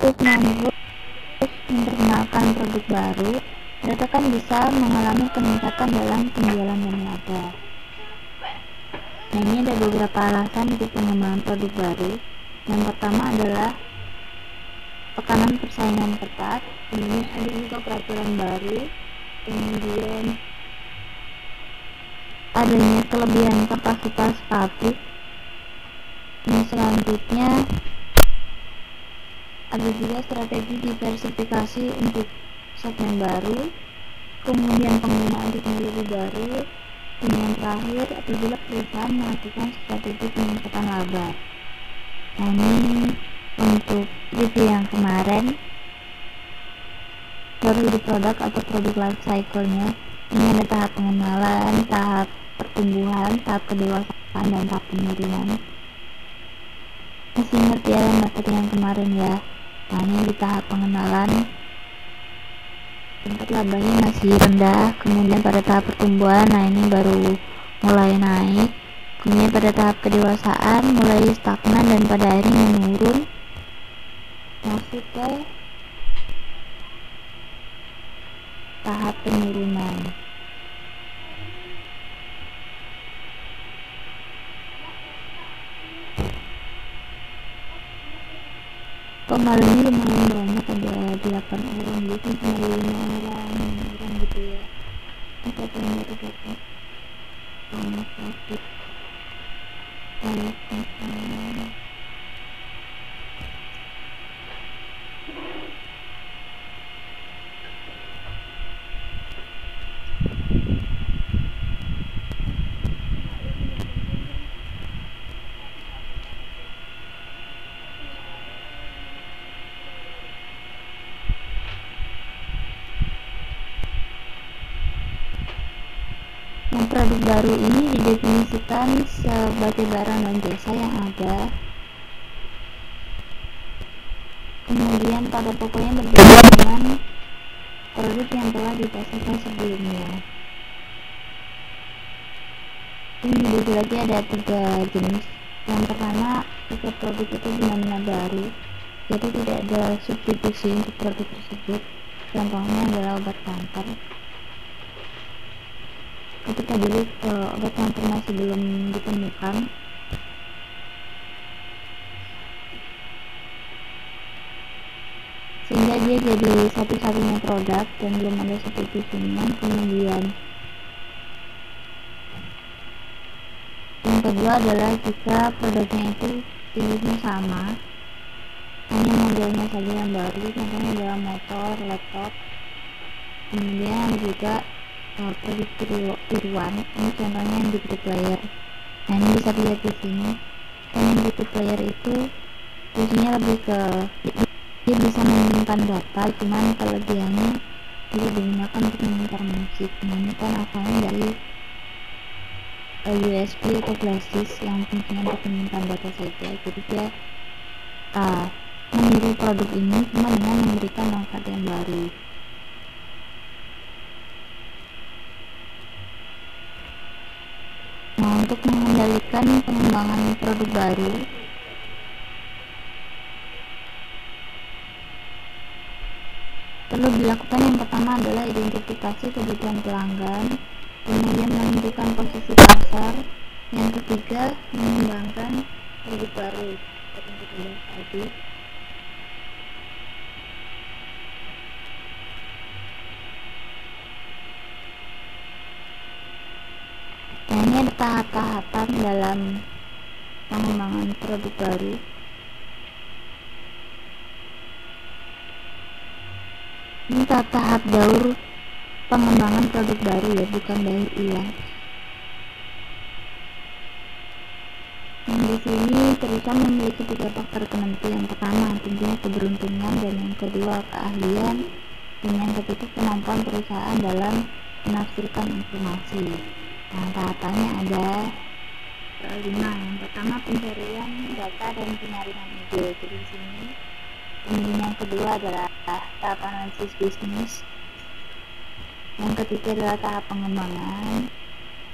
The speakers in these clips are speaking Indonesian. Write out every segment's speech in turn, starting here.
untuk memperkenalkan produk baru, mereka kan bisa mengalami peningkatan dalam penjualan dan laba. Nah, ini ada beberapa alasan untuk pengembangan produk baru. Yang pertama adalah tekanan persaingan ketat, kemudian ada juga peraturan baru, kemudian adanya kelebihan kapasitas pabrik. Nah, selanjutnya ada juga strategi diversifikasi untuk segmen baru, kemudian penggunaan teknologi baru, dan yang terakhir apabila perusahaan melakukan strategi peningkatan laba. Nah, ini untuk review yang kemarin baru di produk atau produk life cycle-nya. Ini ada tahap pengenalan, tahap pertumbuhan, tahap kedewasaan, dan tahap penurunan. Masih ingat ya materi yang kemarin ya. Nah, ini di tahap pengenalan tingkat labanya masih rendah, kemudian pada tahap pertumbuhan, nah ini baru mulai naik, kemudian pada tahap kedewasaan mulai stagnan dan pada akhirnya menurun, masuk ke tahap penurunan. Pemalunya lumayan banyak, ada 8 orang gitu, sama 5 orang gitu ya. Apa yang baru dapat sama sakit Nah, produk baru ini didefinisikan sebagai barang dan jasa yang ada, kemudian pada pokoknya berbeda dengan produk yang telah dipasarkan sebelumnya. Ini dibagi lagi ada 3 jenis. Yang pertama, setiap produk itu benar-benar baru, jadi tidak ada substitusi untuk produk tersebut. Contohnya adalah obat kanker. Ketika dulu obat kanker masih belum ditemukan, sehingga dia jadi satu-satunya produk dan belum ada substitusinya. Kemudian yang kedua adalah jika produknya itu jenisnya sama, hanya modelnya saja yang baru, contohnya adalah motor, laptop. Kemudian juga produk tiruan, ini contohnya MP3 player. Nah, ini bisa dilihat di sini. Dan MP3 player itu fungsinya lebih ke dia bisa menyimpan data, cuman kelebihannya dia digunakan untuk memutar musik. Nah, ini kan asalnya dari USB atau flash disk yang fungsinya untuk menyimpan data saja. Jadi dia meniru produk ini cuma dengan memberikan manfaat yang baru. Nah, untuk mengendalikan pengembangan produk baru, perlu dilakukan yang pertama adalah identifikasi kebutuhan pelanggan, kemudian menentukan posisi pasar, yang ketiga mengembangkan produk baru seperti yang tadi. Nah, ini ada tahap-tahapan dalam pengembangan produk baru. Ini tahap daur pengembangan produk baru ya, bukan daur ulang. Di sini perusahaan memiliki 3 faktor penentu. Yang pertama tentunya keberuntungan, dan yang kedua keahlian, dan yang ketiga kemampuan perusahaan dalam menafsirkan informasi. Nah, tahapannya ada 5. Yang pertama pencarian data dan penyaringan ide. Jadi di sini. Kemudian yang kedua adalah tahap analisis bisnis. Yang ketiga adalah tahap pengembangan.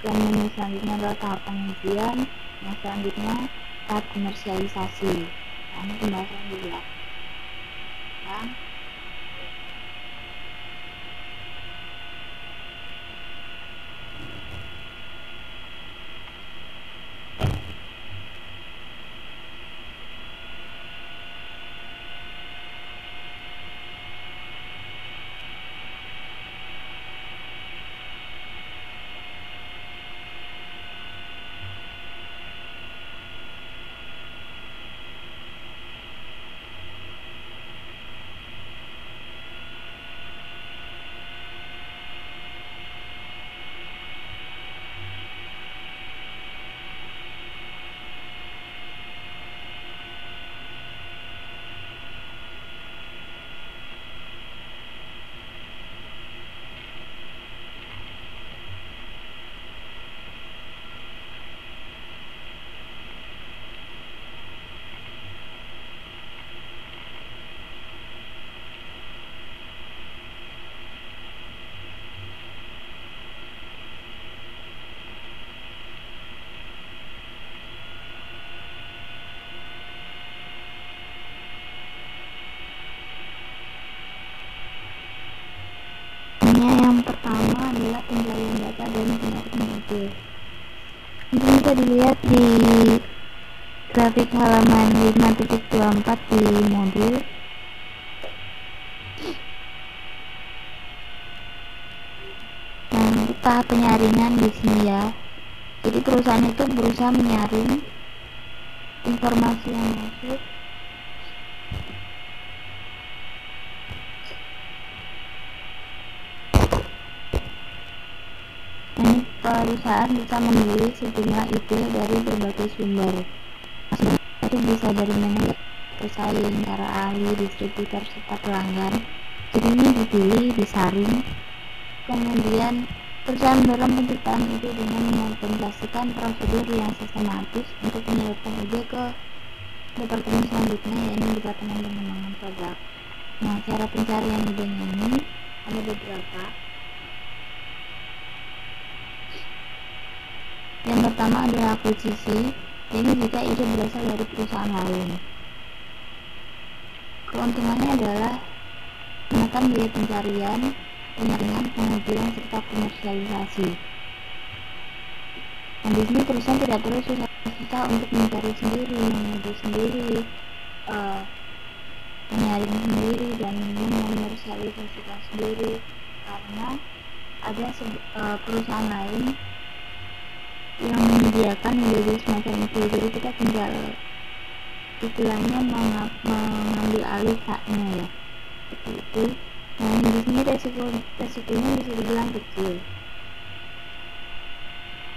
Kemudian selanjutnya adalah tahap pengujian. Yang selanjutnya tahap komersialisasi. Nah, ini pembahasan juga. pencarian data dan penyakit ide. Ini bisa dilihat di grafik halaman 5.24 di modul. Nah, untuk tahap penyaringan di sini ya. Jadi perusahaan itu berusaha menyaring informasi yang masuk. Ini perusahaan bisa memilih sejumlah ide dari berbagai sumber. Itu bisa dari manajer, pesaing, para ahli, distributor, serta pelanggan. Jadi ini dipilih, disaring. Kemudian perusahaan mendorong penciptaan ide dengan mengimplementasikan prosedur yang sistematis untuk menyalurkan ide ke departemen selanjutnya, yaitu departemen pengembangan produk. Nah, cara pencarian idenya ini ada beberapa. Yang pertama adalah akuisisi. Ini jika ide berasal dari perusahaan lain. Keuntungannya adalah menekan biaya pencarian, penyaringan, pengujian, serta komersialisasi. Nah, di sini perusahaan tidak perlu susah-susah untuk mencari sendiri, menguji sendiri, menyaring sendiri, dan mengomersialisasikan sendiri, karena ada perusahaan lain yang menyediakan ide semacam itu. Jadi kita tinggal istilahnya mengambil alih haknya ya, seperti itu. Nah, di sini resikonya bisa dibilang kecil,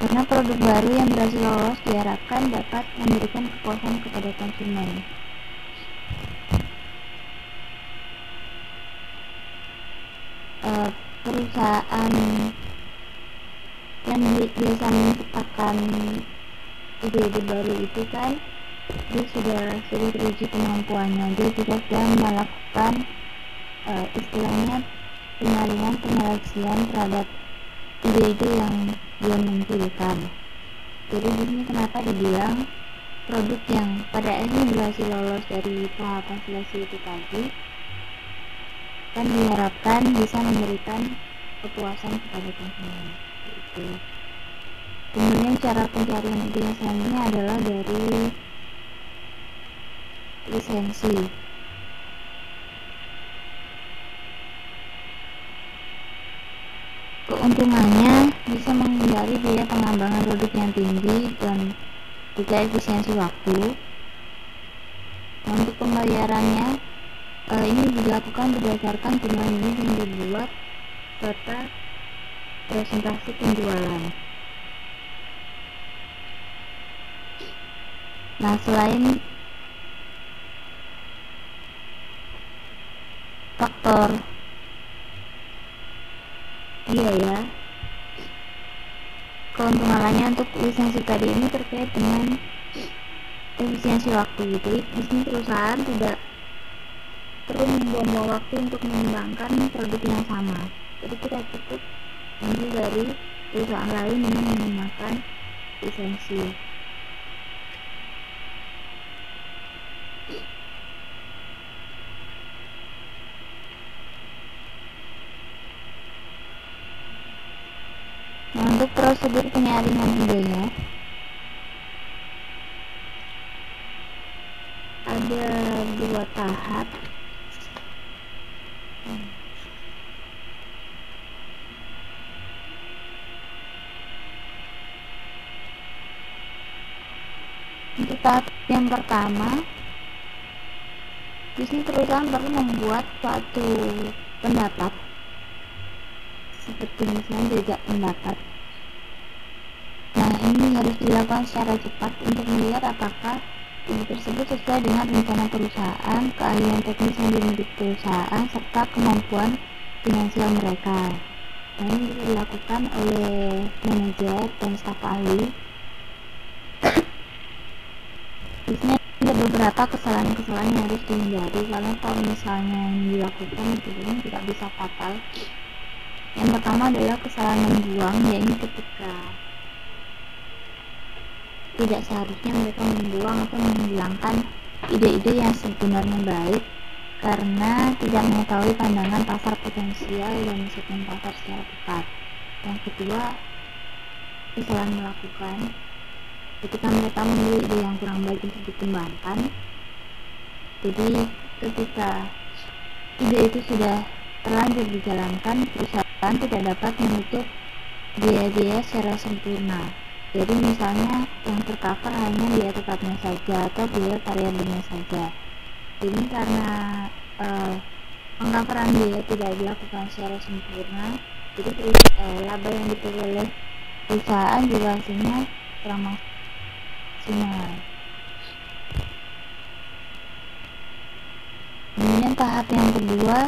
karena produk baru yang berhasil lolos diharapkan dapat memberikan kepuasan kepada konsumen. Perusahaan yang biasa menciptakan ide-ide baru itu kan dia sudah teruji kemampuannya. Dia juga sudah melakukan istilahnya penyaringan, penyeleksian terhadap ide-ide yang dia munculkan. Jadi di sini kenapa dibilang produk yang pada akhirnya berhasil lolos dari tahapan seleksi itu tadi, kan diharapkan bisa memberikan kepuasan kepada konsumen. Kemudian cara pencarian ide selanjutnya adalah dari lisensi. Keuntungannya bisa menghindari biaya pengembangan produk yang tinggi dan juga efisiensi waktu. Untuk pembayarannya ini dilakukan berdasarkan jumlah unit yang dibuat serta presentasi penjualan. Nah, selain faktor biaya, keuntungan lainnya untuk lisensi tadi ini terkait dengan efisiensi waktu. Jadi di sini perusahaan tidak perlu membuang-buang waktu untuk mengembangkan produk yang sama. Jadi kita cukup ambil dari perusahaan lain dengan menggunakan lisensi. Nah, untuk prosedur penyaringan idenya ada 2 tahap. Untuk tahap yang pertama, di sini perusahaan perlu membuat suatu pendapat, seperti misalnya jejak pendapat. Nah, ini harus dilakukan secara cepat untuk melihat apakah ide tersebut sesuai dengan rencana perusahaan, keahlian teknis yang dimiliki perusahaan, serta kemampuan finansial mereka. Nah, ini bisa dilakukan oleh manajer dan staf ahli. Di sini ada beberapa kesalahan-kesalahan yang harus dihindari, karena kalau misalnya yang dilakukan itu tidak bisa fatal. Yang pertama adalah kesalahan membuang, yaitu ketika tidak seharusnya mereka membuang atau menghilangkan ide-ide yang sebenarnya baik karena tidak mengetahui pandangan pasar potensial dan segmen pasar secara tepat. Yang kedua, kesalahan melakukan ketika mereka memilih ide yang kurang baik untuk dikembangkan. Jadi ketika ide itu sudah terlanjur dijalankan, perusahaan tidak dapat menutup biaya-biaya secara sempurna. Jadi misalnya yang tercover hanya biaya tetapnya saja atau biaya variabelnya saja. Ini karena pengcoveran biaya tidak dilakukan secara sempurna, jadi laba yang diperoleh oleh perusahaan juga hasilnya kurang maksimal. Kemudian tahap yang kedua,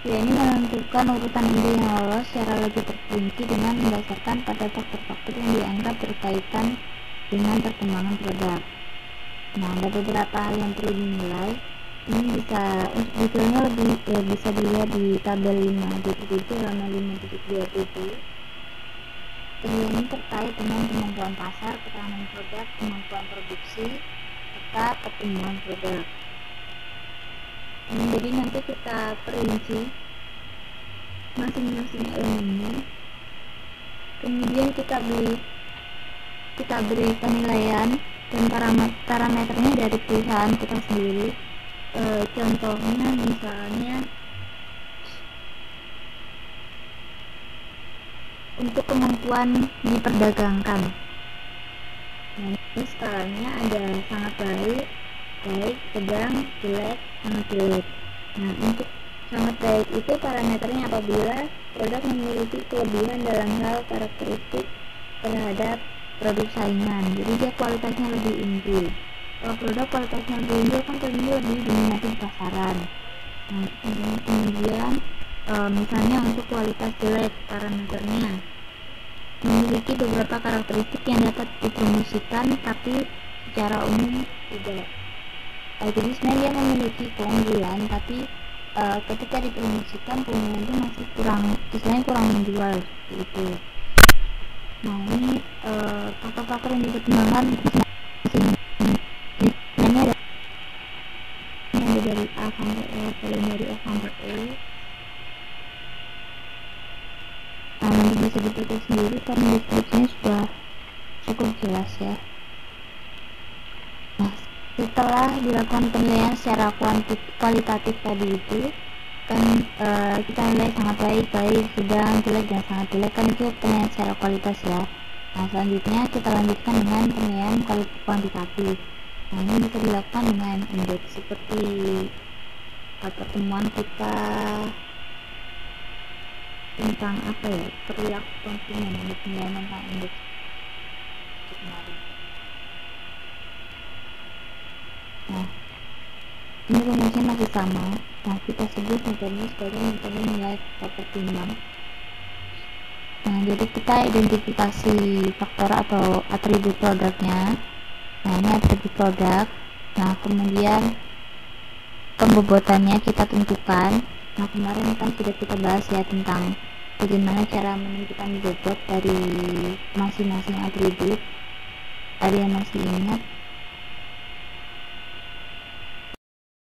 yakni menentukan urutan ide yang lolos secara lebih terperinci dengan mendasarkan pada faktor-faktor yang dianggap berkaitan dengan perkembangan produk. Nah, ada beberapa hal yang perlu dinilai. Ini bisa untuk detailnya lebih bisa dilihat di tabel 5.7 halaman 5.27. Ini terkait dengan kemampuan pasar, ketahanan produk, kemampuan produksi, serta pertumbuhan produk. Jadi nanti kita perinci masing-masing elemennya, kemudian kita beri penilaian dan parameternya dari perusahaan kita sendiri. Contohnya misalnya untuk kemampuan diperdagangkan. Nah, ini skalanya ada sangat baik, sedang, jelek, sangat jelek. Nah, untuk sangat baik itu parameternya apabila produk memiliki kelebihan dalam hal karakteristik terhadap produk saingan, jadi dia kualitasnya lebih unggul. Kalau produk kualitasnya lebih unggul kan tentunya lebih diminati di pasaran. Nah, kemudian misalnya untuk kualitas jelek, parameternya memiliki beberapa karakteristik yang dapat dipromosikan tapi secara umum tidak. Jadi sebenarnya dia memiliki keunggulan, tapi ketika dipromosikan keunggulan itu masih kurang menjual gitu. Nah, ini faktor-faktor yang dipertimbangkan ini ada dari A sampai E, dari F sampai E. Nah, nanti bisa dibaca sendiri karena deskripsinya sudah cukup jelas ya. Nah, setelah dilakukan penilaian secara kualitatif tadi itu kan kita nilai sangat baik, sedang, jelek, dan sangat jelek, kan itu penilaian secara kualitas ya. Nah, selanjutnya kita lanjutkan dengan penilaian kuantitatif. Nah, ini bisa dilakukan dengan indeks seperti pertemuan kita tentang perilaku konsumen, penilaian tentang indeks kemarin. Nah, ini rumusnya masih sama. Nah, kita sebut metodenya sebagai metode nilai faktor timbang. Nah, jadi kita identifikasi faktor atau atribut produknya. Nah, ini atribut produk. Nah, kemudian pembobotannya kita tentukan. Nah, kemarin kan sudah kita bahas ya tentang bagaimana cara menentukan bobot dari masing-masing atribut. Ada yang masih ingat?